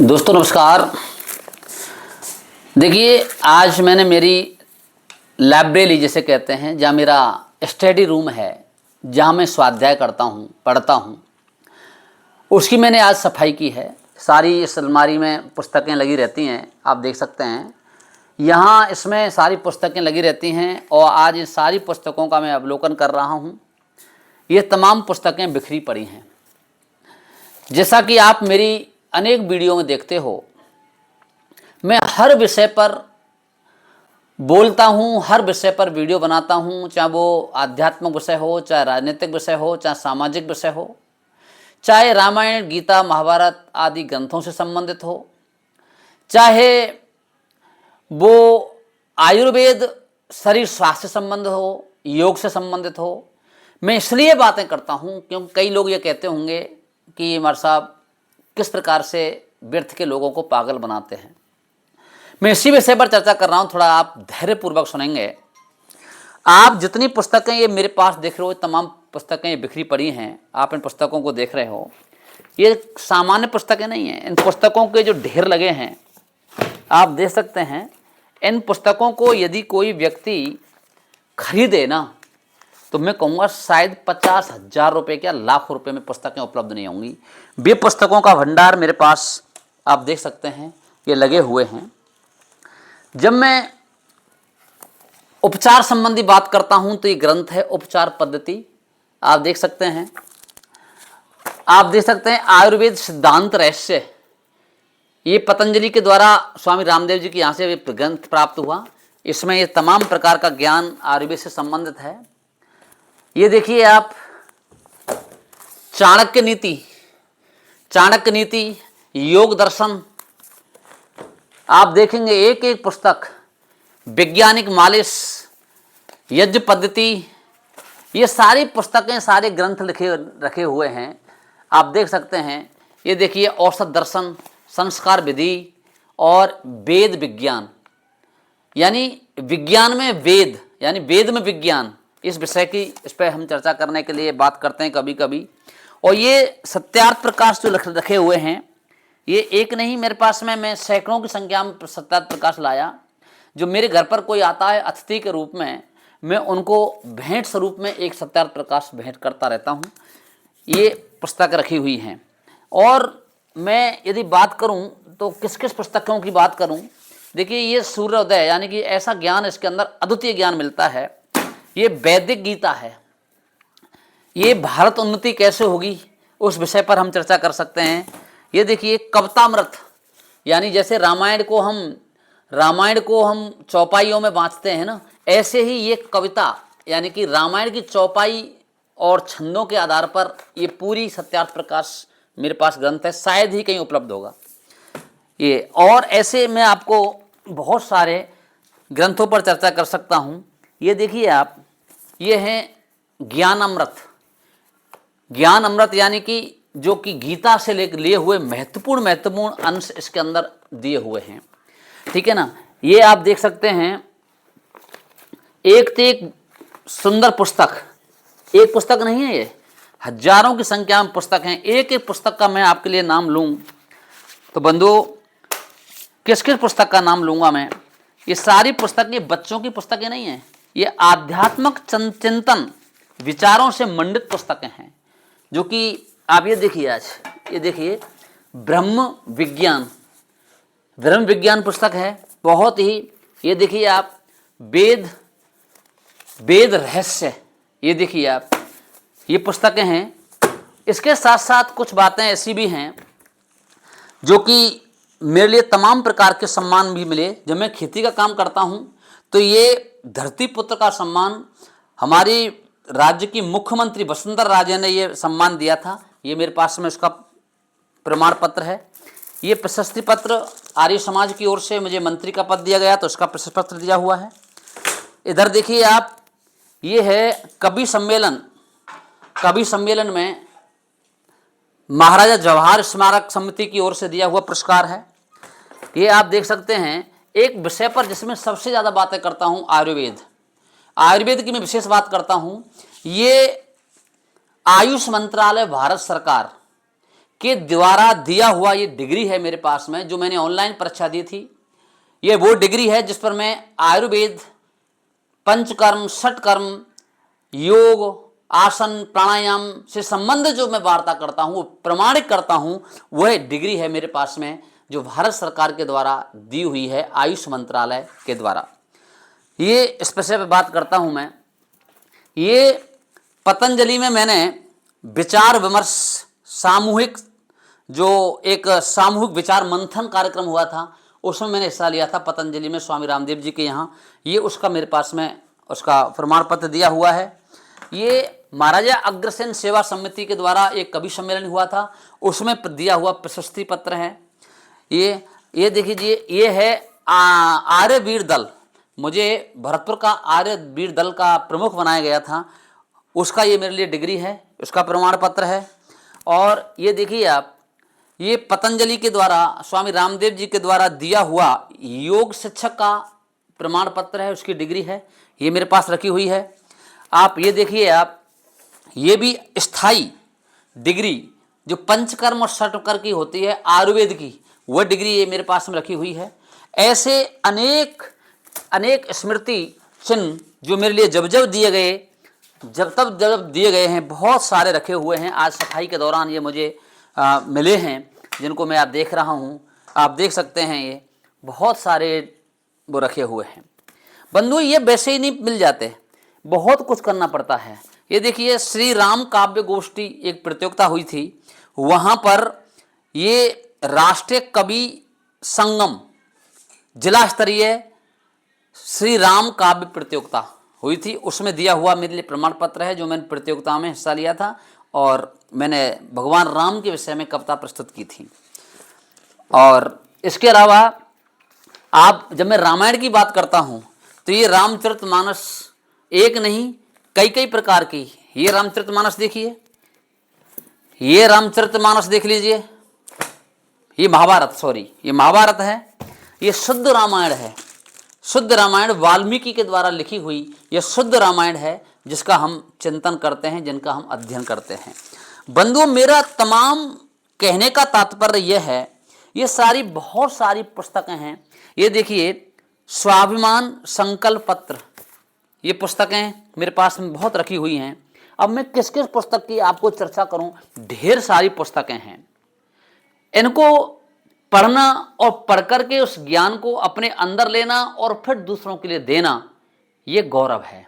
दोस्तों नमस्कार। देखिए, आज मैंने मेरी लाइब्रेरी जिसे कहते हैं, जहाँ मेरा स्टडी रूम है, जहाँ मैं स्वाध्याय करता हूँ, पढ़ता हूँ, उसकी मैंने आज सफाई की है। सारी इस अलमारी में पुस्तकें लगी रहती हैं, आप देख सकते हैं। यहाँ इसमें सारी पुस्तकें लगी रहती हैं और आज इन सारी पुस्तकों का मैं अवलोकन कर रहा हूँ। ये तमाम पुस्तकें बिखरी पड़ी हैं। जैसा कि आप मेरी अनेक वीडियो में देखते हो, मैं हर विषय पर बोलता हूँ, हर विषय पर वीडियो बनाता हूँ, चाहे वो आध्यात्मिक विषय हो, चाहे राजनीतिक विषय हो, चाहे सामाजिक विषय हो, चाहे रामायण, गीता, महाभारत आदि ग्रंथों से संबंधित हो, चाहे वो आयुर्वेद, शरीर स्वास्थ्य से संबंध हो, योग से संबंधित हो। मैं इसलिए बातें करता हूँ क्योंकि कई लोग ये कहते होंगे कि इमर साहब किस प्रकार से व्यर्थ के लोगों को पागल बनाते हैं। मैं इसी विषय पर चर्चा कर रहा हूँ, थोड़ा आप धैर्यपूर्वक सुनेंगे। आप जितनी पुस्तकें ये मेरे पास देख रहे हो, तमाम पुस्तकें ये बिखरी पड़ी हैं, आप इन पुस्तकों को देख रहे हो, ये सामान्य पुस्तकें नहीं हैं। इन पुस्तकों के जो ढेर लगे हैं आप देख सकते हैं। इन पुस्तकों को यदि कोई व्यक्ति खरीदे ना, तो मैं कहूँगा शायद 50,000 रुपये क्या लाखों रुपये में पुस्तकें उपलब्ध नहीं होंगी। वे पुस्तकों का भंडार मेरे पास आप देख सकते हैं, ये लगे हुए हैं। जब मैं उपचार संबंधी बात करता हूं तो ये ग्रंथ है उपचार पद्धति, आप देख सकते हैं। आप देख सकते हैं आयुर्वेद सिद्धांत रहस्य, ये पतंजलि के द्वारा स्वामी रामदेव जी के यहाँ से ये ग्रंथ प्राप्त हुआ। इसमें ये तमाम प्रकार का ज्ञान आयुर्वेद से संबंधित है। ये देखिए आप, चाणक्य नीति, योग दर्शन, आप देखेंगे एक एक पुस्तक, वैज्ञानिक मालिश, यज्ञ पद्धति, ये सारी पुस्तकें, सारे ग्रंथ रखे हुए हैं, आप देख सकते हैं। ये देखिए औषध दर्शन, संस्कार विधि और वेद विज्ञान, यानी विज्ञान में वेद, यानी वेद में विज्ञान, इस विषय की इस पर हम चर्चा करने के लिए बात करते हैं कभी कभी। और ये सत्यार्थ प्रकाश जो रखे हुए हैं, ये एक नहीं, मेरे पास में मैं सैकड़ों की संख्या में सत्यार्थ प्रकाश लाया। जो मेरे घर पर कोई आता है अतिथि के रूप में, मैं उनको भेंट स्वरूप में एक सत्यार्थ प्रकाश भेंट करता रहता हूँ। ये पुस्तक रखी हुई हैं। और मैं यदि बात करूँ तो किस किस पुस्तकों की बात करूँ, देखिए ये सूर्योदय, यानी कि ऐसा ज्ञान इसके अंदर अद्वितीय ज्ञान मिलता है। ये वैदिक गीता है। ये भारत उन्नति कैसे होगी उस विषय पर हम चर्चा कर सकते हैं। ये देखिए कवितामृत, यानी जैसे रामायण को हम चौपाइयों में बाँचते हैं ना, ऐसे ही ये कविता, यानी कि रामायण की चौपाई और छंदों के आधार पर ये पूरी सत्यार्थ प्रकाश मेरे पास ग्रंथ है, शायद ही कहीं उपलब्ध होगा ये। और ऐसे मैं आपको बहुत सारे ग्रंथों पर चर्चा कर सकता हूँ। ये देखिए आप, ये हैं ज्ञान अमृत, यानी कि जो कि गीता से लिए हुए महत्वपूर्ण अंश इसके अंदर दिए हुए हैं, ठीक है ना। ये आप देख सकते हैं, एक से एक सुंदर पुस्तक, एक पुस्तक नहीं है, ये हजारों की संख्या में पुस्तक हैं। एक एक पुस्तक का मैं आपके लिए नाम लूँ तो बंधुओं, किस किस पुस्तक का नाम लूँगा मैं। ये सारी पुस्तकें बच्चों की पुस्तकें नहीं हैं, ये आध्यात्मिक चिंतन विचारों से मंडित पुस्तकें हैं। जो कि आप ये देखिए, आज ये देखिए ब्रह्म विज्ञान पुस्तक है, बहुत ही। ये देखिए आप वेद रहस्य, ये देखिए आप, ये पुस्तकें हैं। इसके साथ साथ कुछ बातें ऐसी भी हैं जो कि मेरे लिए तमाम प्रकार के सम्मान भी मिले। जब मैं खेती का काम करता हूँ तो ये धरती पुत्र का सम्मान हमारी राज्य की मुख्यमंत्री वसुंधरा राजे ने ये सम्मान दिया था। ये मेरे पास में उसका प्रमाण पत्र है। ये प्रशस्ति पत्र आर्य समाज की ओर से मुझे मंत्री का पद दिया गया, तो उसका प्रशस्ति पत्र दिया हुआ है। इधर देखिए आप, ये है कवि सम्मेलन में महाराजा जवाहर स्मारक समिति की ओर से दिया हुआ पुरस्कार है। ये आप देख सकते हैं। एक विषय पर जिसमें सबसे ज़्यादा बातें करता हूँ, आयुर्वेद की मैं विशेष बात करता हूँ। ये आयुष मंत्रालय भारत सरकार के द्वारा दिया हुआ ये डिग्री है मेरे पास में, जो मैंने ऑनलाइन परीक्षा दी थी। ये वो डिग्री है जिस पर मैं आयुर्वेद, पंचकर्म, षटकर्म, योग, आसन, प्राणायाम से संबंध जो मैं वार्ता करता हूँ, वो प्रमाणित करता हूँ। वह डिग्री है मेरे पास में जो भारत सरकार के द्वारा दी हुई है, आयुष मंत्रालय के द्वारा। ये इस विषय पर बात करता हूँ मैं। ये पतंजलि में मैंने विचार विमर्श सामूहिक, जो एक सामूहिक विचार मंथन कार्यक्रम हुआ था, उसमें मैंने हिस्सा लिया था पतंजलि में, स्वामी रामदेव जी के यहाँ। ये उसका मेरे पास में उसका प्रमाण पत्र दिया हुआ है। ये महाराजा अग्रसेन सेवा समिति के द्वारा एक कवि सम्मेलन हुआ था, उसमें दिया हुआ प्रशस्ति पत्र है। ये देखिए, ये है आर्यवीर दल। मुझे भरतपुर का आर्यवीर दल का प्रमुख बनाया गया था, उसका ये मेरे लिए डिग्री है, उसका प्रमाण पत्र है। और ये देखिए आप, ये पतंजलि के द्वारा, स्वामी रामदेव जी के द्वारा दिया हुआ योग शिक्षक का प्रमाण पत्र है, उसकी डिग्री है, ये मेरे पास रखी हुई है। आप ये देखिए आप, ये भी स्थायी डिग्री जो पंचकर्म और षटकर्म की होती है आयुर्वेद की, वह डिग्री ये मेरे पास में रखी हुई है। ऐसे अनेक अनेक स्मृति चिन्ह जो मेरे लिए जब दिए गए, जब दिए गए हैं, बहुत सारे रखे हुए हैं। आज सफाई के दौरान ये मुझे मिले हैं, जिनको मैं आप देख रहा हूँ। आप देख सकते हैं, ये बहुत सारे वो रखे हुए हैं। बंधु, ये वैसे ही नहीं मिल जाते, बहुत कुछ करना पड़ता है। ये देखिए, श्री राम काव्य गोष्ठी एक प्रतियोगिता हुई थी, वहाँ पर ये राष्ट्रीय कवि संगम जिला स्तरीय श्री राम काव्य प्रतियोगिता हुई थी, उसमें दिया हुआ मेरे लिए प्रमाण पत्र है, जो मैंने प्रतियोगिता में हिस्सा लिया था और मैंने भगवान राम के विषय में कविता प्रस्तुत की थी। और इसके अलावा आप, जब मैं रामायण की बात करता हूँ, तो ये रामचरितमानस एक नहीं कई प्रकार की, ये रामचरितमानस देखिए, ये रामचरितमानस देख लीजिए, ये महाभारत है, ये शुद्ध रामायण है। शुद्ध रामायण वाल्मीकि के द्वारा लिखी हुई यह शुद्ध रामायण है, जिसका हम चिंतन करते हैं, जिनका हम अध्ययन करते हैं। बंधुओं, मेरा तमाम कहने का तात्पर्य यह है, ये सारी बहुत सारी पुस्तकें हैं। ये देखिए, स्वाभिमान संकल्प पत्र, ये पुस्तकें मेरे पास में बहुत रखी हुई हैं। अब मैं किस किस पुस्तक की आपको चर्चा करूं, ढेर सारी पुस्तकें हैं। इनको पढ़ना और पढ़ करके उस ज्ञान को अपने अंदर लेना और फिर दूसरों के लिए देना, ये गौरव है।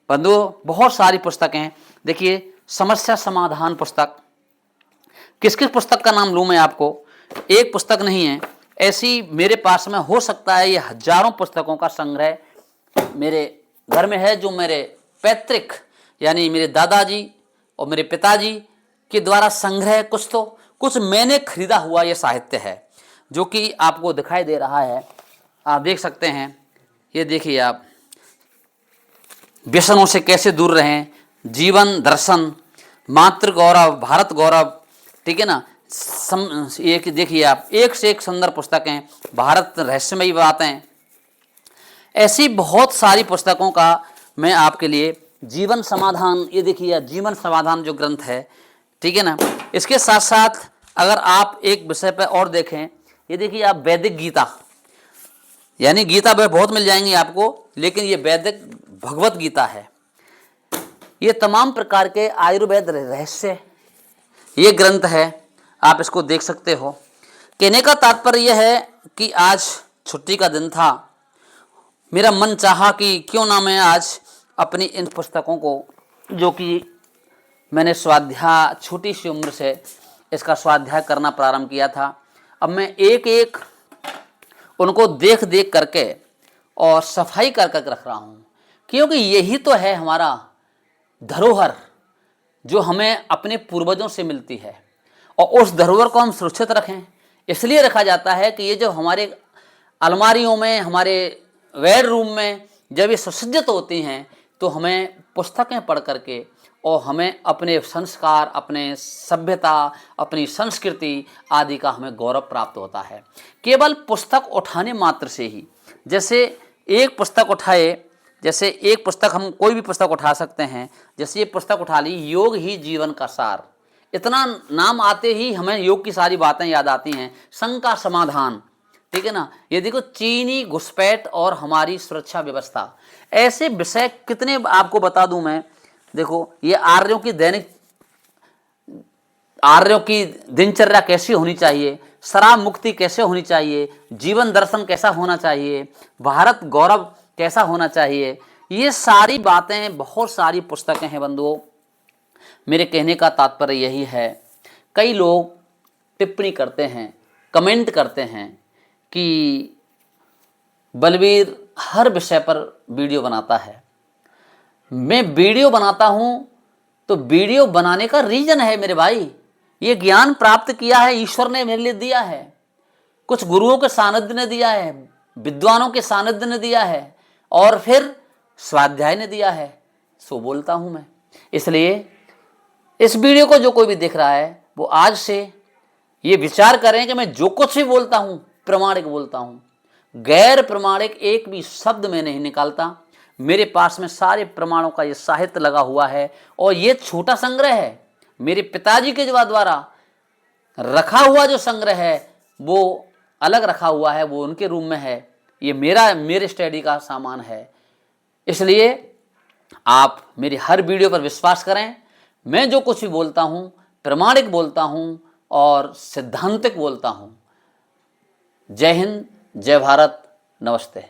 बंधुओं, बहुत सारी पुस्तकें हैं। देखिए, समस्या समाधान पुस्तक, किस किस पुस्तक का नाम लूँ मैं आपको, एक पुस्तक नहीं है, ऐसी मेरे पास में हो सकता है ये हजारों पुस्तकों का संग्रह मेरे घर में है, जो मेरे पैतृक यानी मेरे दादाजी और मेरे पिताजी के द्वारा संग्रह, कुछ मैंने खरीदा हुआ ये साहित्य है, जो कि आपको दिखाई दे रहा है, आप देख सकते हैं। ये देखिए आप, व्यसनों से कैसे दूर रहें, जीवन दर्शन, मातृ गौरव, भारत गौरव, ठीक है ना। एक देखिए आप, एक से एक सुंदर पुस्तकें, भारत रहस्यमयी बातें, ऐसी बहुत सारी पुस्तकों का मैं आपके लिए, जीवन समाधान, ये देखिए जीवन समाधान जो ग्रंथ है, ठीक है ना। इसके साथ साथ अगर आप एक विषय पर और देखें, ये देखिए आप, वैदिक गीता, यानी गीता वह बहुत मिल जाएंगी आपको, लेकिन ये वैदिक भगवत गीता है। ये तमाम प्रकार के आयुर्वेद रहस्य ये ग्रंथ है, आप इसको देख सकते हो। कहने का तात्पर्य यह है कि आज छुट्टी का दिन था, मेरा मन चाहा कि क्यों ना मैं आज अपनी इन पुस्तकों को, जो कि मैंने स्वाध्याय छोटी सी उम्र से इसका स्वाध्याय करना प्रारंभ किया था, अब मैं एक एक उनको देख करके और सफाई कर रख रहा हूँ, क्योंकि यही तो है हमारा धरोहर, जो हमें अपने पूर्वजों से मिलती है। और उस धरोहर को हम सुरक्षित रखें, इसलिए रखा जाता है कि ये जो हमारे अलमारियों में, हमारे वेड रूम में जब ये सुसज्जित होती हैं, तो हमें पुस्तकें पढ़ करके और हमें अपने संस्कार, अपने सभ्यता, अपनी संस्कृति आदि का हमें गौरव प्राप्त होता है। केवल पुस्तक उठाने मात्र से ही, जैसे एक पुस्तक उठाए, जैसे एक पुस्तक, हम कोई भी पुस्तक उठा सकते हैं, जैसे ये पुस्तक उठा ली, योग ही जीवन का सार, इतना नाम आते ही हमें योग की सारी बातें याद आती हैं। संघ का समाधान, ठीक है ना, ये देखो चीनी घुसपैठ और हमारी सुरक्षा व्यवस्था, ऐसे विषय कितने आपको बता दूं मैं। देखो ये आर्यों की दिनचर्या कैसी होनी चाहिए, शराब मुक्ति कैसे होनी चाहिए, जीवन दर्शन कैसा होना चाहिए, भारत गौरव कैसा होना चाहिए, ये सारी बातें, बहुत सारी पुस्तकें हैं बंधुओं। मेरे कहने का तात्पर्य यही है, कई लोग टिप्पणी करते हैं, कमेंट करते हैं कि बलवीर हर विषय पर वीडियो बनाता है। मैं वीडियो बनाता हूं तो वीडियो बनाने का रीजन है मेरे भाई, ये ज्ञान प्राप्त किया है, ईश्वर ने मेरे लिए दिया है, कुछ गुरुओं के सानिध्य ने दिया है, विद्वानों के सानिध्य ने दिया है, और फिर स्वाध्याय ने दिया है, सो बोलता हूं मैं। इसलिए इस वीडियो को जो कोई भी देख रहा है वो आज से ये विचार करें कि मैं जो कुछ भी बोलता हूं प्रमाणिक बोलता हूं, गैर प्रमाणिक एक भी शब्द मैं नहीं निकालता। मेरे पास में सारे प्रमाणों का ये साहित्य लगा हुआ है, और ये छोटा संग्रह है, मेरे पिताजी के द्वारा रखा हुआ जो संग्रह है वो अलग रखा हुआ है, वो उनके रूम में है, ये मेरे स्टडी का सामान है। इसलिए आप मेरी हर वीडियो पर विश्वास करें, मैं जो कुछ भी बोलता हूं प्रमाणिक बोलता हूं और सिद्धांतिक बोलता हूं। जय हिंद, जय भारत, नमस्ते।